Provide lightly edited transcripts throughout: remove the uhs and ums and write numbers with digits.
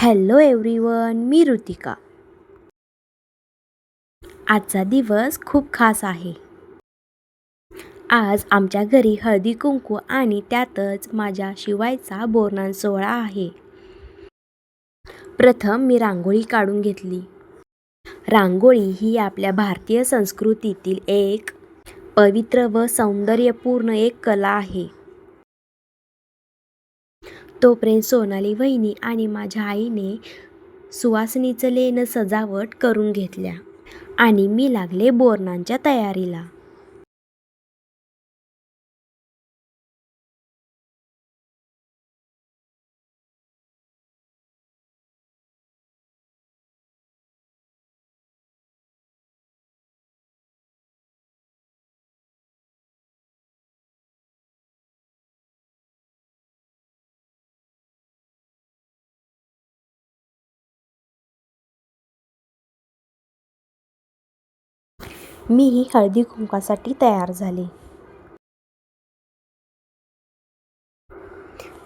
Hello everyone, मी ऋतिका. आजचा दिवस खूप खास आहे. आज आमच्या घरी हळदी कुंकू आणि त्यातच माझ्या शिवायचा बोरन्हाण सोहळा आहे. प्रथम मी रांगोळी काढून घेतली. रांगोळी ही आपल्या भारतीय संस्कृतीतील एक पवित्र व सौंदर्यपूर्ण एक कला आहे. तोपर्यंत सोनाली वहिनी आणि माझ्या आईने सुवासिनीचं लेणं सजावट करून घेतल्या आणि मी लागले बोरन्हाणच्या तयारीला. मीही हळदी कुंकासाठी तयार झाले.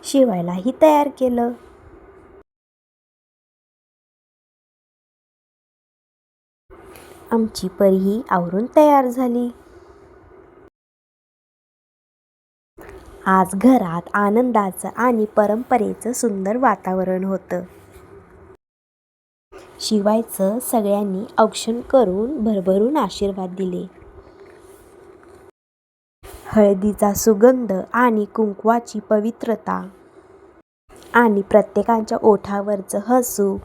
शिवायलाही तयार केलं. आमची परीही आवरून तयार झाली. आज घरात आनंदाचं आणि परंपरेचं सुंदर वातावरण होतं. शिवायचं सगळ्यांनी औक्षण करून भरभरून आशीर्वाद दिले. हळदीचा सुगंध आणि कुंकवाची पवित्रता आणि प्रत्येकाच्या ओठावरचं हसू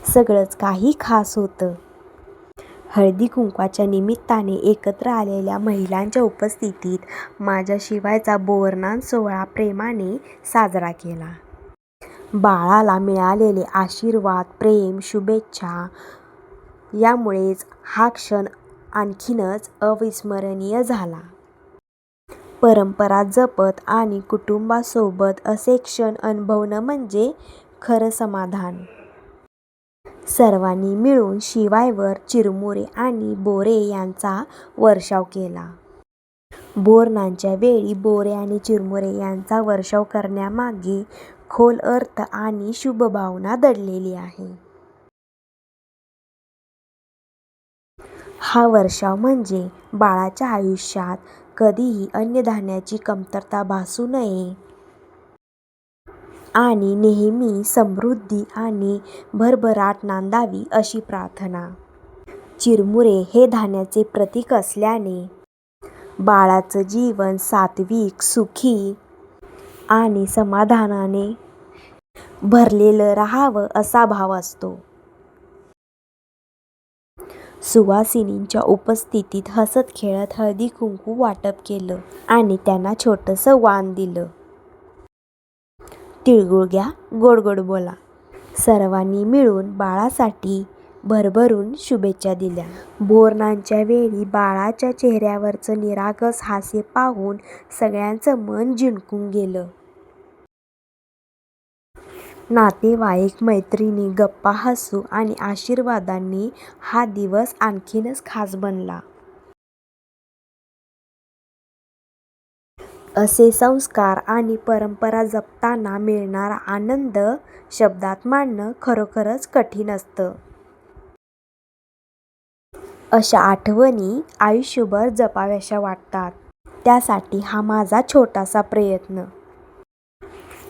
सगळंच काही खास होतं. हळदी कुंकवाच्या निमित्ताने एकत्र आलेल्या महिलांच्या उपस्थितीत माझ्या शिवायचा बोरन्हाण सोहळा प्रेमाने साजरा केला. बाळाला मिळालेले आशीर्वाद, प्रेम, शुभेच्छा यामुळेच हा क्षण आणखीनच अविस्मरणीय झाला. परंपरा जपत आणि कुटुंबासोबत असे क्षण अनुभवणं म्हणजे खरं समाधान. सर्वांनी मिळून शिवायवर चिरमुरे आणि बोरे यांचा वर्षाव केला. बोरन्हाणच्या वेळी बोरे आणि चिरमुरे यांचा वर्षाव करण्यामागे खोल अर्थ आणि शुभ भावना दडलेली आहे. हा वर्षाव म्हणजे बाळाच्या आयुष्यात कधीही अन्नधान्याची कमतरता भासू नये आणि नेहमी समृद्धी आणि भरभराट नांदावी अशी प्रार्थना. चिरमुरे हे धान्याचे प्रतीक असल्याने बाळाचं जीवन सात्विक, सुखी आणि समाधानाने भरलेलं राहावं असा भाव असतो. सुवासिनींच्या उपस्थितीत हसत खेळत हळदी कुंकू वाटप केलं आणि त्यांना छोटंसं वाण दिलं. तिळगुळ घ्या, गोड गोड बोला. सर्वांनी मिळून बाळासाठी भरभरून शुभेच्छा दिल्या. बोरन्हाणच्या वेळी बाळाच्या चेहऱ्यावरचं निरागस हास्य पाहून सगळ्यांचं मन जिंकून गेलं. नातेवाईक, मैत्रिणी, गप्पा, हसू आणि आशीर्वादांनी हा दिवस आणखीनच खास बनला. असे संस्कार आणि परंपरा जपताना मिळणारा आनंद शब्दात मांडणं खरोखरच कठीण असतं. अशा आठवणी आयुष्यभर जपाव्याशा वाटतात. त्यासाठी हा माझा छोटासा प्रयत्न.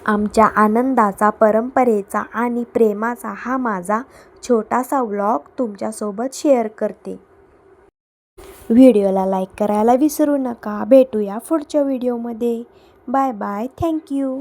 आमच्या आनंदाचा, परंपरेचा आणि प्रेमाचा हा माझा छोटासा व्लॉग तुमच्यासोबत शेअर करते. व्हिडिओला लाईक करायला विसरू नका. भेटूया पुढच्या व्हिडिओमध्ये. Bye bye. थँक्यू.